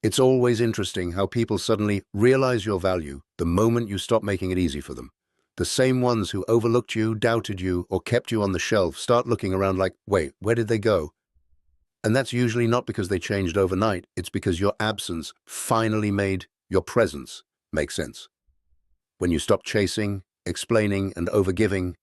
It's always interesting how people suddenly realize your value the moment you stop making it easy for them. The same ones who overlooked you, doubted you, or kept you on the shelf start looking around like, wait, where did they go? And that's usually not because they changed overnight, it's because your absence finally made your presence make sense. When you stop chasing, explaining, and overgiving,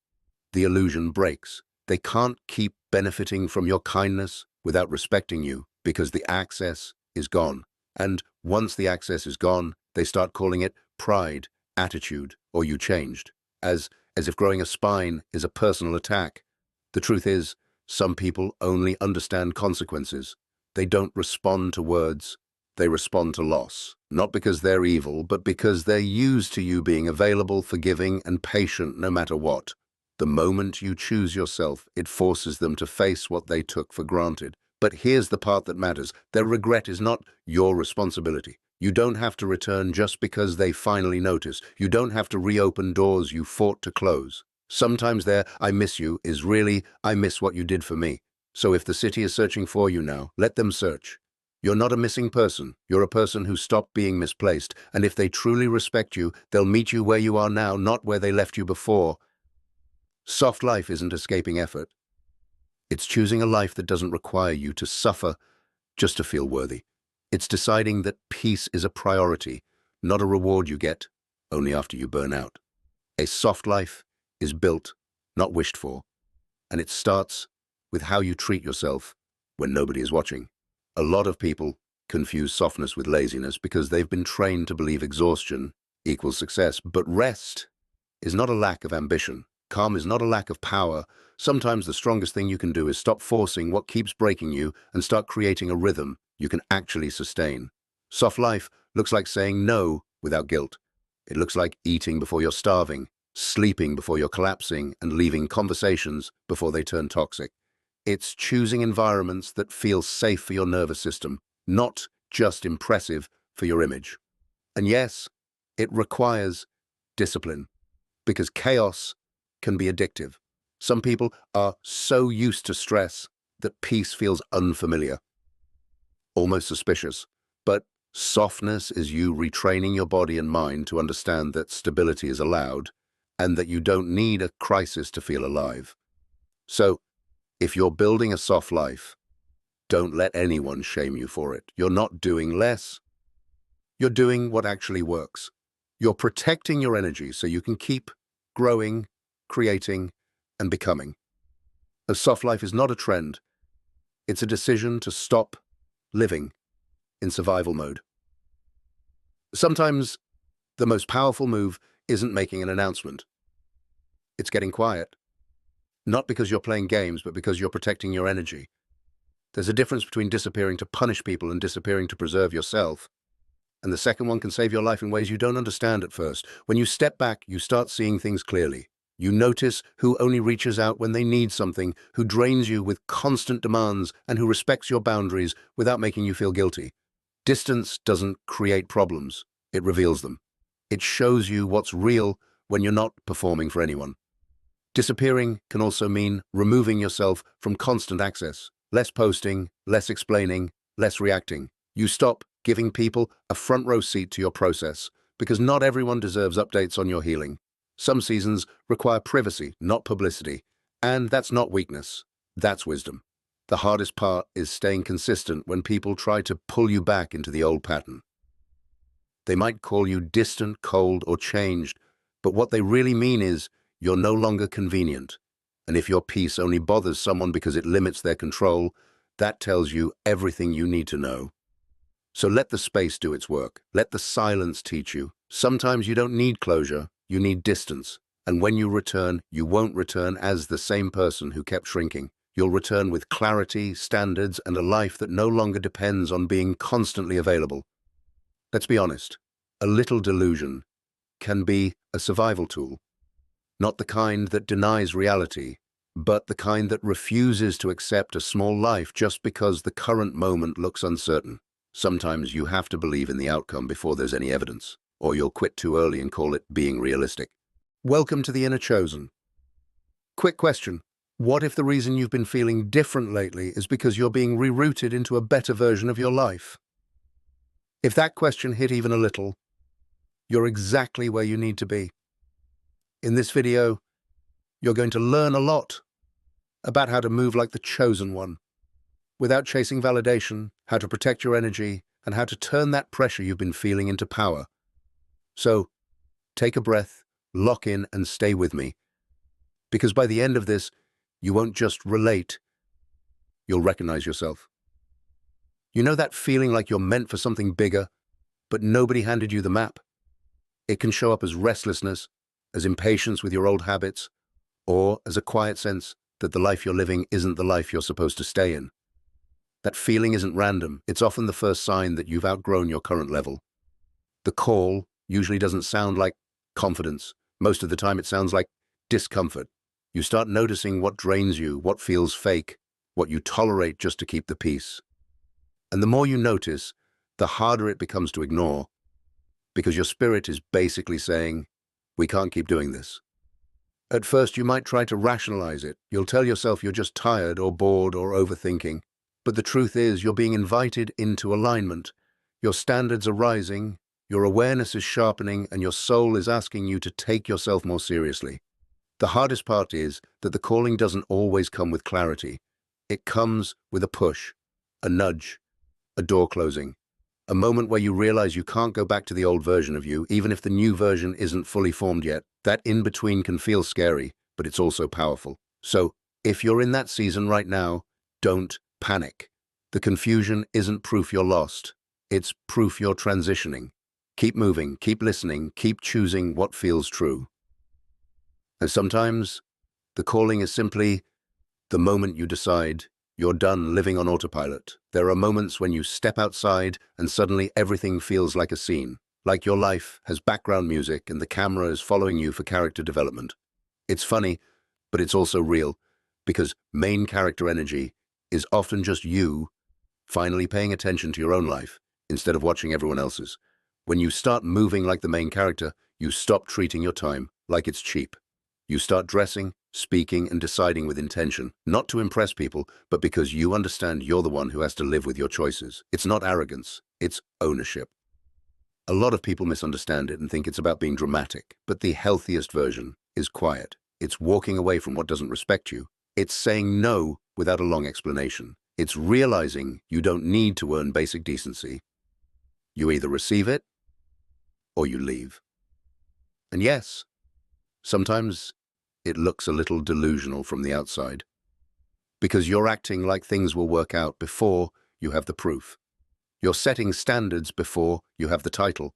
the illusion breaks. They can't keep benefiting from your kindness without respecting you because the access is gone. And once the access is gone, they start calling it pride, attitude, or you changed, as if growing a spine is a personal attack. The truth is, some people only understand consequences. They don't respond to words, they respond to loss. Not because they're evil, but because they're used to you being available, forgiving, and patient no matter what. The moment you choose yourself, it forces them to face what they took for granted. But here's the part that matters. Their regret is not your responsibility. You don't have to return just because they finally notice. You don't have to reopen doors you fought to close. Sometimes their "I miss you" is really "I miss what you did for me." So if the city is searching for you now, let them search. You're not a missing person. You're a person who stopped being misplaced. And if they truly respect you, they'll meet you where you are now, not where they left you before. Soft life isn't escaping effort. It's choosing a life that doesn't require you to suffer just to feel worthy. It's deciding that peace is a priority, not a reward you get only after you burn out. A soft life is built, not wished for, and it starts with how you treat yourself when nobody is watching. A lot of people confuse softness with laziness because they've been trained to believe exhaustion equals success, but rest is not a lack of ambition. Calm is not a lack of power. Sometimes the strongest thing you can do is stop forcing what keeps breaking you and start creating a rhythm you can actually sustain. Soft life looks like saying no without guilt. It looks like eating before you're starving, sleeping before you're collapsing, and leaving conversations before they turn toxic. It's choosing environments that feel safe for your nervous system, not just impressive for your image. And yes, it requires discipline, because chaos can be addictive. Some people are so used to stress that peace feels unfamiliar, almost suspicious. But softness is you retraining your body and mind to understand that stability is allowed and that you don't need a crisis to feel alive. So, if you're building a soft life, don't let anyone shame you for it. You're not doing less. You're doing what actually works. You're protecting your energy so you can keep growing, creating, and becoming. A soft life is not a trend. It's a decision to stop living in survival mode. Sometimes the most powerful move isn't making an announcement. It's getting quiet. Not because you're playing games, but because you're protecting your energy. There's a difference between disappearing to punish people and disappearing to preserve yourself. And the second one can save your life in ways you don't understand at first. When you step back, you start seeing things clearly. You notice who only reaches out when they need something, who drains you with constant demands, and who respects your boundaries without making you feel guilty. Distance doesn't create problems. It reveals them. It shows you what's real when you're not performing for anyone. Disappearing can also mean removing yourself from constant access. Less posting, less explaining, less reacting. You stop giving people a front row seat to your process, because not everyone deserves updates on your healing. Some seasons require privacy, not publicity. And that's not weakness. That's wisdom. The hardest part is staying consistent when people try to pull you back into the old pattern. They might call you distant, cold, or changed, but what they really mean is you're no longer convenient. And if your peace only bothers someone because it limits their control, that tells you everything you need to know. So let the space do its work. Let the silence teach you. Sometimes you don't need closure, you need distance. And when you return, you won't return as the same person who kept shrinking. You'll return with clarity, standards, and a life that no longer depends on being constantly available. Let's be honest, a little delusion can be a survival tool. Not the kind that denies reality, but the kind that refuses to accept a small life just because the current moment looks uncertain. Sometimes you have to believe in the outcome before there's any evidence, or you'll quit too early and call it being realistic. Welcome to the Inner Chosen. Quick question. What if the reason you've been feeling different lately is because you're being rerouted into a better version of your life? If that question hit even a little, you're exactly where you need to be. In this video, you're going to learn a lot about how to move like the chosen one, without chasing validation, how to protect your energy, and how to turn that pressure you've been feeling into power. So, take a breath, lock in, and stay with me. Because by the end of this, you won't just relate, you'll recognize yourself. You know that feeling like you're meant for something bigger, but nobody handed you the map? It can show up as restlessness, as impatience with your old habits, or as a quiet sense that the life you're living isn't the life you're supposed to stay in. That feeling isn't random. It's often the first sign that you've outgrown your current level. The call usually doesn't sound like confidence. Most of the time it sounds like discomfort. You start noticing what drains you, what feels fake, what you tolerate just to keep the peace. And the more you notice, the harder it becomes to ignore, because your spirit is basically saying, we can't keep doing this. At first, you might try to rationalize it. You'll tell yourself you're just tired or bored or overthinking. But the truth is, you're being invited into alignment. Your standards are rising, your awareness is sharpening, and your soul is asking you to take yourself more seriously. The hardest part is that the calling doesn't always come with clarity. It comes with a push, a nudge, a door closing, a moment where you realize you can't go back to the old version of you, even if the new version isn't fully formed yet. That in-between can feel scary, but it's also powerful. So, if you're in that season right now, don't panic. The confusion isn't proof you're lost. It's proof you're transitioning. Keep moving, keep listening, keep choosing what feels true. And sometimes, the calling is simply the moment you decide you're done living on autopilot. There are moments when you step outside and suddenly everything feels like a scene, like your life has background music and the camera is following you for character development. It's funny, but it's also real, because main character energy is often just you finally paying attention to your own life instead of watching everyone else's. When you start moving like the main character, you stop treating your time like it's cheap. You start dressing, speaking, and deciding with intention, not to impress people, but because you understand you're the one who has to live with your choices. It's not arrogance, it's ownership. A lot of people misunderstand it and think it's about being dramatic, but the healthiest version is quiet. It's walking away from what doesn't respect you. It's saying no without a long explanation. It's realizing you don't need to earn basic decency. You either receive it or you leave. And yes, sometimes it looks a little delusional from the outside, because you're acting like things will work out before you have the proof. You're setting standards before you have the title.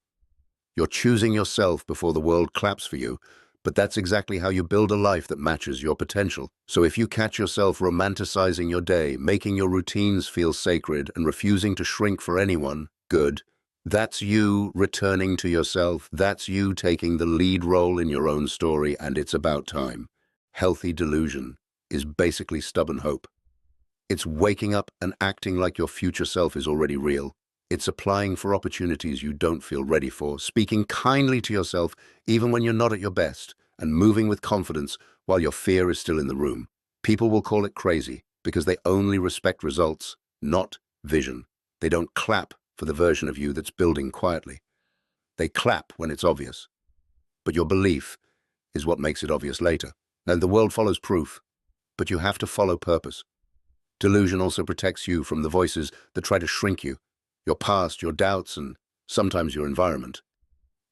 You're choosing yourself before the world claps for you, but that's exactly how you build a life that matches your potential. So if you catch yourself romanticizing your day, making your routines feel sacred, and refusing to shrink for anyone, good. That's you returning to yourself. That's you taking the lead role in your own story, and it's about time. Healthy delusion is basically stubborn hope. It's waking up and acting like your future self is already real. It's applying for opportunities you don't feel ready for, speaking kindly to yourself even when you're not at your best, and moving with confidence while your fear is still in the room. People will call it crazy because they only respect results, not vision. They don't clap for the version of you that's building quietly. They clap when it's obvious. But your belief is what makes it obvious later. And the world follows proof, but you have to follow purpose. Delusion also protects you from the voices that try to shrink you, your past, your doubts, and sometimes your environment.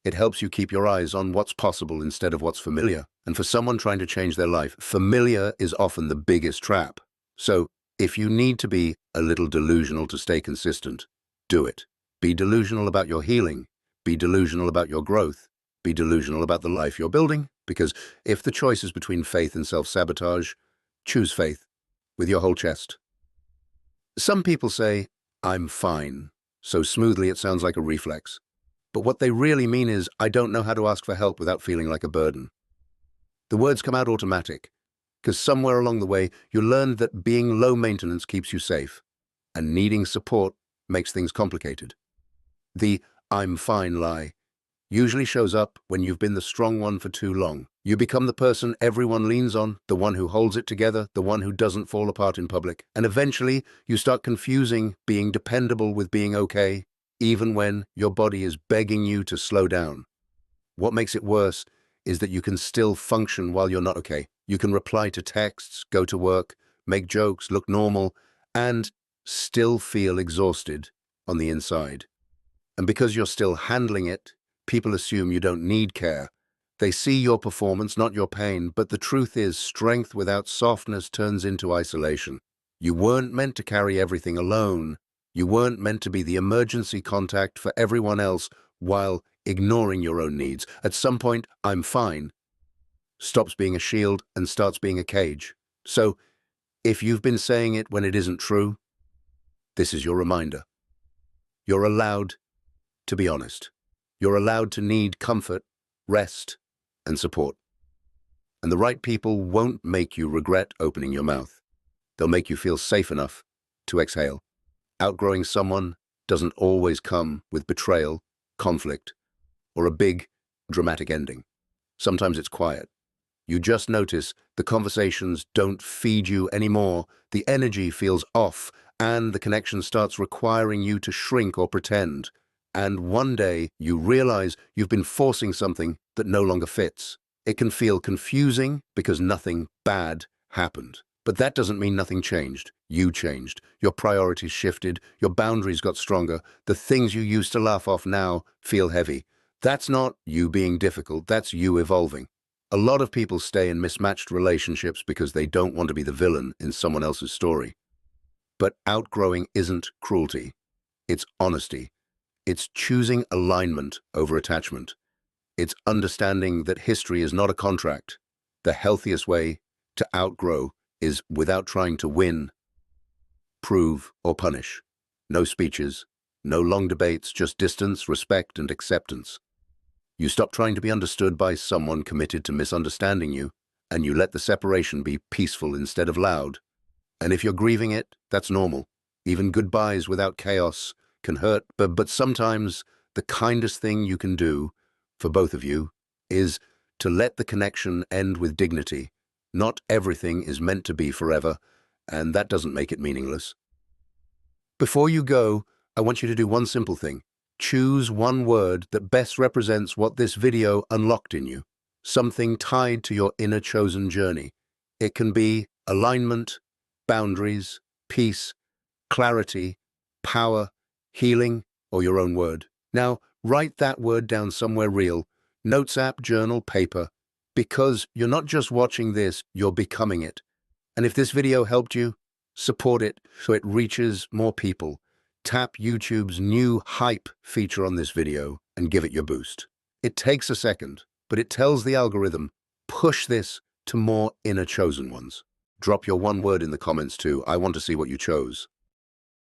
It helps you keep your eyes on what's possible instead of what's familiar. And for someone trying to change their life, familiar is often the biggest trap. So, if you need to be a little delusional to stay consistent, do it. Be delusional about your healing. Be delusional about your growth. Be delusional about the life you're building. Because if the choice is between faith and self-sabotage, choose faith with your whole chest. Some people say, I'm fine, so smoothly it sounds like a reflex. But what they really mean is, I don't know how to ask for help without feeling like a burden. The words come out automatic, because somewhere along the way, you learned that being low maintenance keeps you safe, and needing support makes things complicated. The I'm fine lie usually shows up when you've been the strong one for too long. You become the person everyone leans on, the one who holds it together, the one who doesn't fall apart in public. And eventually, you start confusing being dependable with being okay, even when your body is begging you to slow down. What makes it worse is that you can still function while you're not okay. You can reply to texts, go to work, make jokes, look normal, and still feel exhausted on the inside. And because you're still handling it, people assume you don't need care. They see your performance, not your pain, but the truth is strength without softness turns into isolation. You weren't meant to carry everything alone. You weren't meant to be the emergency contact for everyone else while ignoring your own needs. At some point, "I'm fine" stops being a shield and starts being a cage. So, if you've been saying it when it isn't true, this is your reminder. You're allowed to be honest. You're allowed to need comfort, rest, and support. And the right people won't make you regret opening your mouth. They'll make you feel safe enough to exhale. Outgrowing someone doesn't always come with betrayal, conflict, or a big, dramatic ending. Sometimes it's quiet. You just notice the conversations don't feed you anymore, the energy feels off, and the connection starts requiring you to shrink or pretend. And one day you realize you've been forcing something that no longer fits. It can feel confusing because nothing bad happened. But that doesn't mean nothing changed. You changed. Your priorities shifted. Your boundaries got stronger. The things you used to laugh off now feel heavy. That's not you being difficult. That's you evolving. A lot of people stay in mismatched relationships because they don't want to be the villain in someone else's story. But outgrowing isn't cruelty. It's honesty. It's choosing alignment over attachment. It's understanding that history is not a contract. The healthiest way to outgrow is without trying to win, prove, or punish. No speeches, no long debates, just distance, respect, and acceptance. You stop trying to be understood by someone committed to misunderstanding you, and you let the separation be peaceful instead of loud. And if you're grieving it, that's normal. Even goodbyes without chaos can hurt, but sometimes the kindest thing you can do for both of you is to let the connection end with dignity. Not everything is meant to be forever, and that doesn't make it meaningless. Before you go, I want you to do one simple thing. Choose one word that best represents what this video unlocked in you, something tied to your inner chosen journey. It can be alignment, boundaries, peace, clarity, power, healing, or your own word. Now, write that word down somewhere real, notes app, journal, paper, because you're not just watching this, you're becoming it. And if this video helped you, support it so it reaches more people. Tap YouTube's new hype feature on this video and give it your boost. It takes a second, but it tells the algorithm, push this to more inner chosen ones. Drop your one word in the comments too. I want to see what you chose.